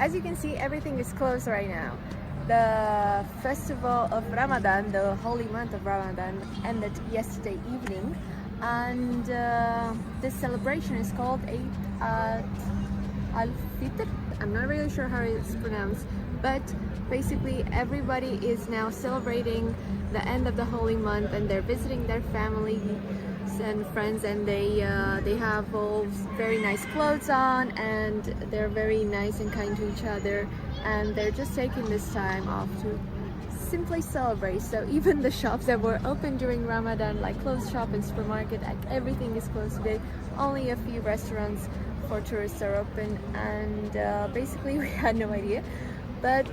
as you can see, everything is closed right now. The festival of Ramadan, the holy month of Ramadan, ended yesterday evening, and this celebration is called al-Fitr. I'm not really sure how it's pronounced, but basically everybody is now celebrating the end of the holy month, and they're visiting their families and friends, and they have all very nice clothes on, and they're very nice and kind to each other, and they're just taking this time off to simply celebrate. So even the shops that were open during Ramadan, like clothes shop and supermarket, like everything is closed today. Only a few restaurants for tourists are open, and basically we had no idea, but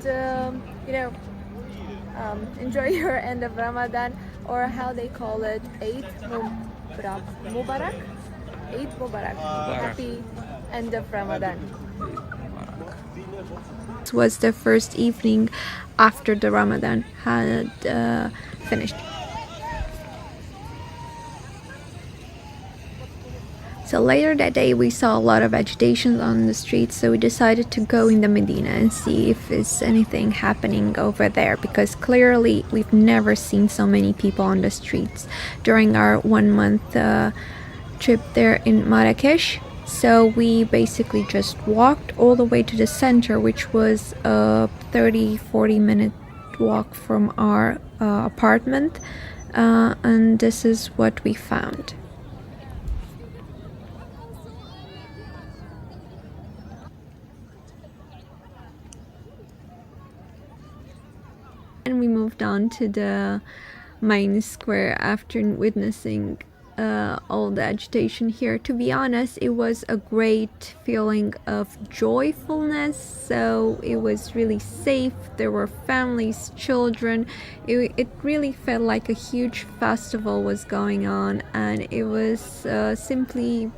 enjoy your end of Ramadan, or how they call it, Eid Mubarak. Eid Mubarak. Happy end of Ramadan. This was the first evening after the Ramadan had finished. So later that day we saw a lot of agitation on the streets, so we decided to go in the Medina and see if there's anything happening over there, because clearly we've never seen so many people on the streets during our 1 month trip there in Marrakech. So we basically just walked all the way to the center, which was a 30-40 minute walk from our apartment, and this is what we found. And we moved on to the main square after witnessing all the agitation here. To be honest, it was a great feeling of joyfulness. So it was really safe. There were families, children. It really felt like a huge festival was going on, and it was simply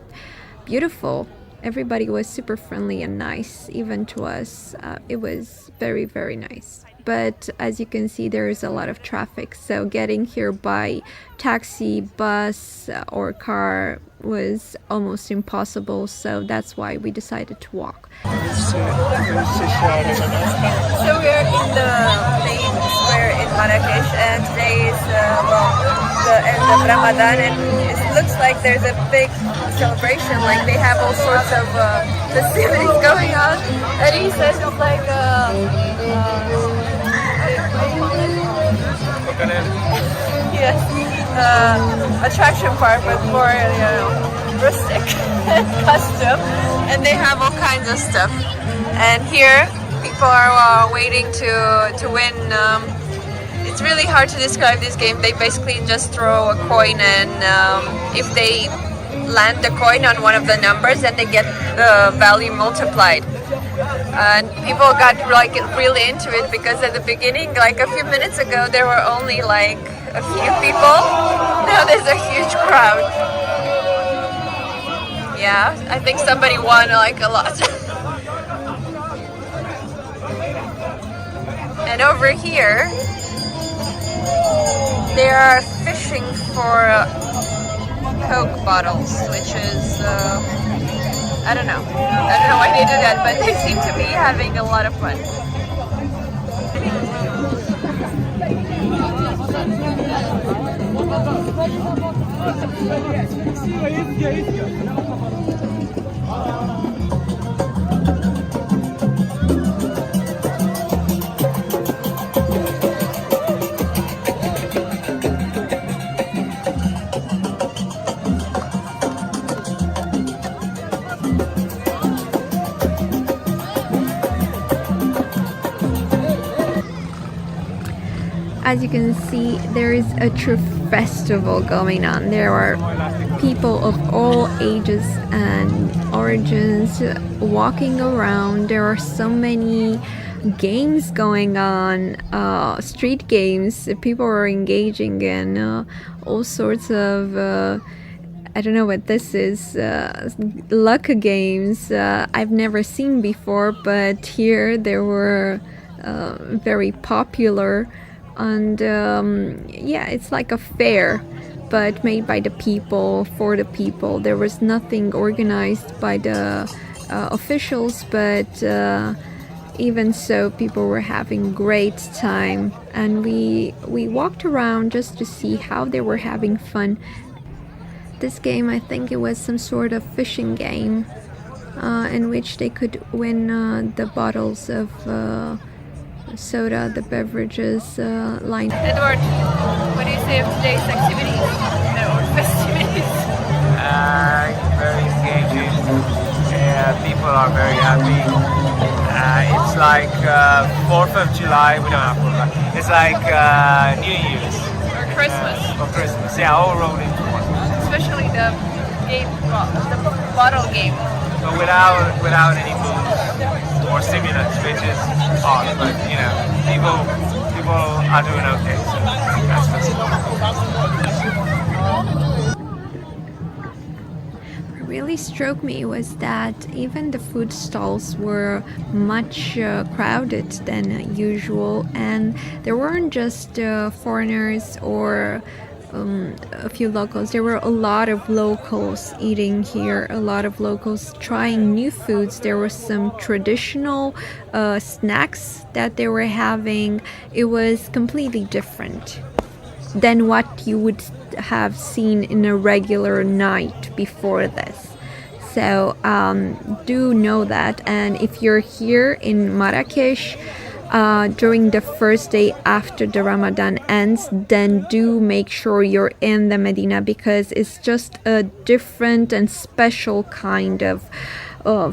beautiful. Everybody was super friendly and nice, even to us. It was very, very nice. But as you can see, there is a lot of traffic, so getting here by taxi, bus or car was almost impossible, so that's why we decided to walk. So we're in the main square in Marrakech, and today is the end of Ramadan, and it looks like there's a big celebration, like they have all sorts of festivities going on, and he says it's like yes, attraction park, but more rustic and custom, and they have all kinds of stuff. And here people are waiting to win. It's really hard to describe this game. They basically just throw a coin, and if they land the coin on one of the numbers, then they get the value multiplied. And people got like really into it, because at the beginning, like a few minutes ago, there were only like a few people. Now there's a huge crowd. Yeah, I think somebody won like a lot. And over here, they are fishing for Coke bottles, which is I don't know why they do that, but they seem to be having a lot of fun. As you can see, there is a true festival going on. There are people of all ages and origins walking around. There are so many games going on, street games. People are engaging in all sorts of I don't know what this is, luck games I've never seen before, but here they were very popular. And yeah, it's like a fair, but made by the people, for the people. There was nothing organized by the officials, but even so, people were having great time, and we walked around just to see how they were having fun. This game, I think it was some sort of fishing game, in which they could win the bottles of soda, the beverages line. Edward, what do you say of today's activities or festivities? Very engaging. People are very happy. It's like 4th of July. We don't have 4th. It's like New Year's Or Christmas. or Christmas. Yeah, all rolled into one. Especially the game, the bottle game. But without any booze or stimulants, which is odd. But you know, people are doing okay. So that's what's What really struck me was that even the food stalls were much crowded than usual, and there weren't just foreigners or a few locals. There were a lot of locals eating here, a lot of locals trying new foods. There were some traditional snacks that they were having. It was completely different than what you would have seen in a regular night before this. So do know that, and if you're here in Marrakech during the first day after the Ramadan ends, then do make sure you're in the Medina, because it's just a different and special kind of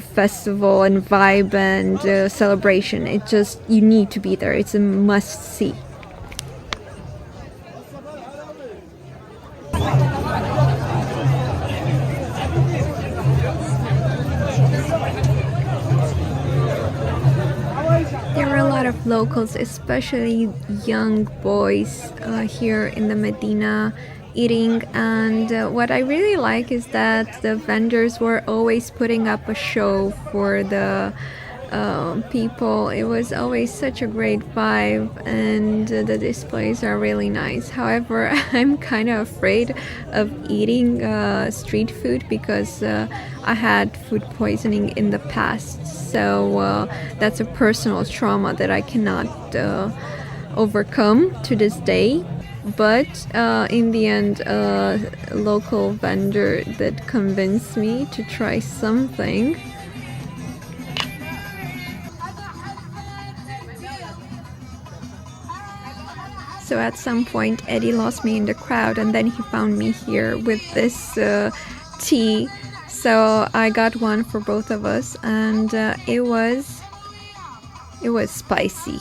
festival and vibe and celebration. It just, you need to be there. It's a must see. Of locals, especially young boys here in the Medina eating, and what I really like is that the vendors were always putting up a show for the people. It was always such a great vibe, and the displays are really nice. However, I'm kind of afraid of eating street food because I had food poisoning in the past, so that's a personal trauma that I cannot overcome to this day. But in the end, a local vendor that convinced me to try something. So at some point, Eddie lost me in the crowd, and then he found me here with this tea. So I got one for both of us, and it was spicy.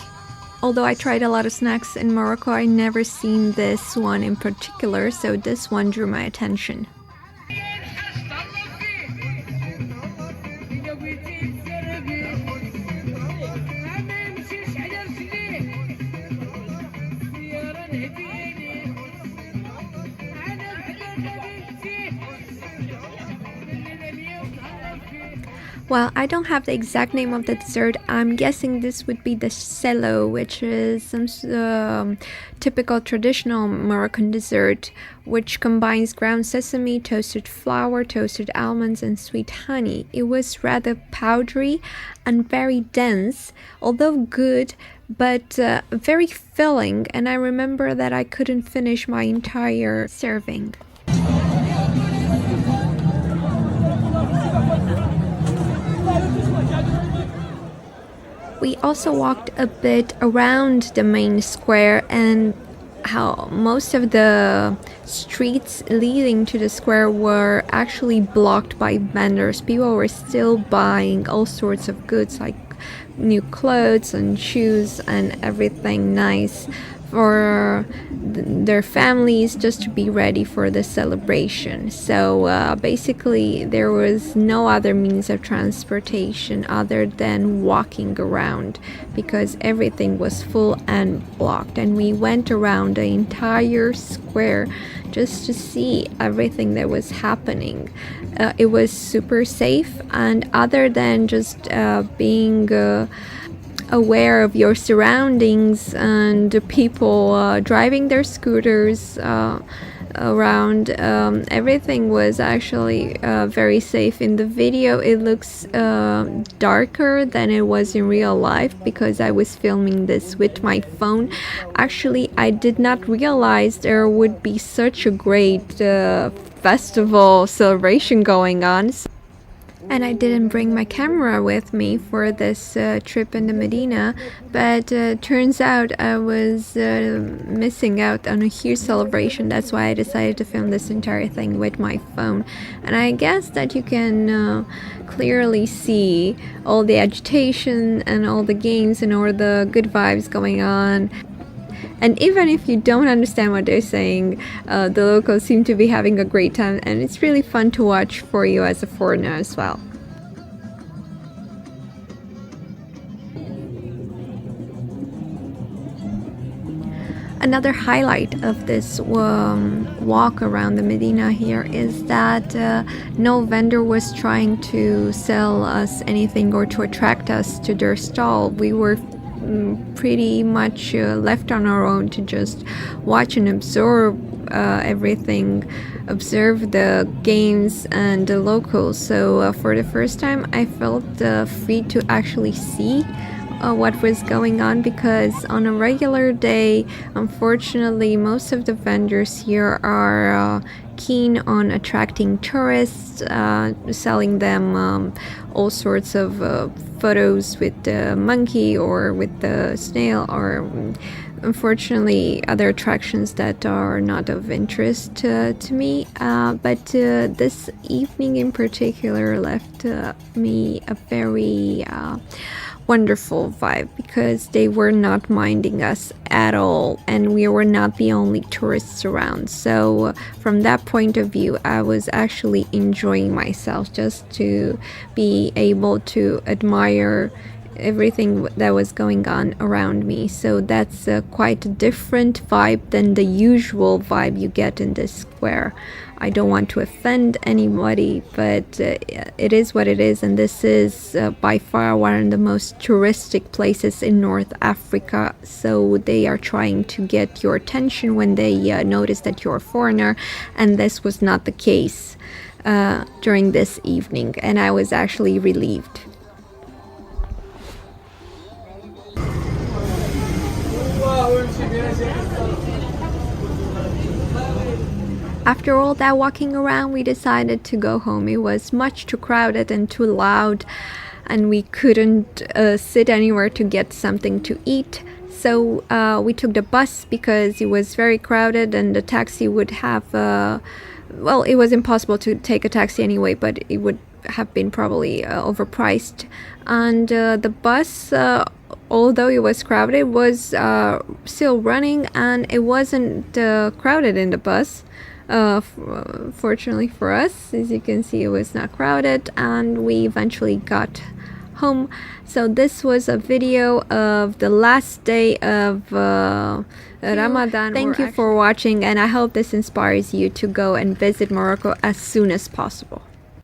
Although I tried a lot of snacks in Morocco, I never seen this one in particular, so this one drew my attention. Well, I don't have the exact name of the dessert. I'm guessing this would be the cello, which is some typical traditional Moroccan dessert, which combines ground sesame, toasted flour, toasted almonds, and sweet honey. It was rather powdery and very dense, although good, but very filling, and I remember that I couldn't finish my entire serving. We also walked a bit around the main square, and how most of the streets leading to the square were actually blocked by vendors. People were still buying all sorts of goods like new clothes and shoes and everything nice for their families, just to be ready for the celebration. So basically there was no other means of transportation other than walking around, because everything was full and blocked, and we went around the entire square just to see everything that was happening. It was super safe, and other than just being aware of your surroundings and the people driving their scooters around. Everything was actually very safe. In the video it looks darker than it was in real life because I was filming this with my phone. Actually, I did not realize there would be such a great festival celebration going on. And I didn't bring my camera with me for this trip in the Medina, but turns out I was missing out on a huge celebration. That's why I decided to film this entire thing with my phone. And I guess that you can clearly see all the agitation and all the games and all the good vibes going on. And even if you don't understand what they're saying, the locals seem to be having a great time, and it's really fun to watch for you as a foreigner as well. Another highlight of this walk around the Medina here is that no vendor was trying to sell us anything or to attract us to their stall. We were pretty much left on our own to just watch and absorb everything, observe the games and the locals. So for the first time I felt free to actually see what was going on, because on a regular day, unfortunately, most of the vendors here are keen on attracting tourists, selling them all sorts of photos with the monkey or with the snail, or unfortunately other attractions that are not of interest to me. But this evening in particular left me a very wonderful vibe, because they were not minding us at all and we were not the only tourists around. So from that point of view, I was actually enjoying myself just to be able to admire everything that was going on around me. So that's quite a different vibe than the usual vibe you get in this square. I don't want to offend anybody, but it is what it is, and this is by far one of the most touristic places in North Africa. So they are trying to get your attention when they notice that you're a foreigner, and this was not the case during this evening, and I was actually relieved. After all that walking around, we decided to go home. It was much too crowded and too loud, and we couldn't sit anywhere to get something to eat. So we took the bus because it was very crowded, and the taxi would have, well, it was impossible to take a taxi anyway, but it would have been probably overpriced. And the bus, although it was crowded, was still running, and it wasn't crowded in the bus. Fortunately for us, as you can see, it was not crowded, and we eventually got home. So this was a video of the last day of Ramadan. Thank you for watching, and I hope this inspires you to go and visit Morocco as soon as possible.